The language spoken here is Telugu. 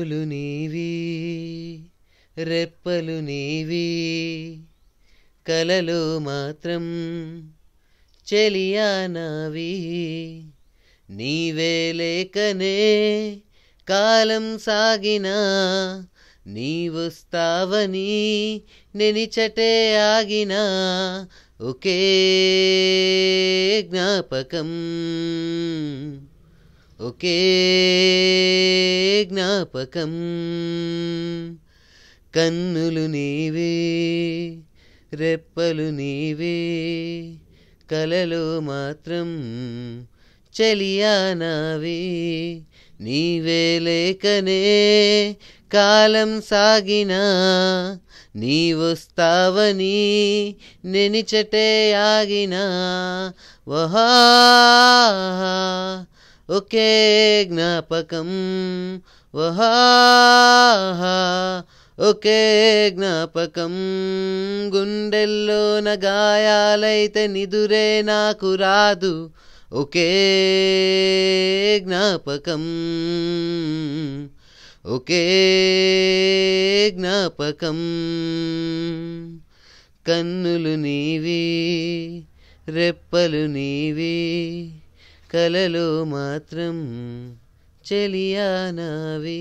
కన్నులు నీవి రెప్పలు నీవి కలలో మాత్రం చెలియా నావి నీవే లేకనే కాలం సాగినా నీవొస్తావని నెనిచటే ఆగినా ఒకే జ్ఞాపకం ఒకే జ్ఞాపకం కన్నులు నీవే రెప్పలు నీవే కలలో మాత్రం చెలియా నావి నీవే లేకనే కాలం సాగినా నీవొస్తావని నెనిచటే ఆగినా వహా ఒకే జ్ఞాపకం వహా ఒకే జ్ఞాపకం గుండెల్లోన గాయాలైతే నిదురే నాకు రాదు ఒకే జ్ఞాపకం ఒకే జ్ఞాపకం కన్నులు నీవి రెప్పలు నీవి కలలో మాత్రం చెలియా నావి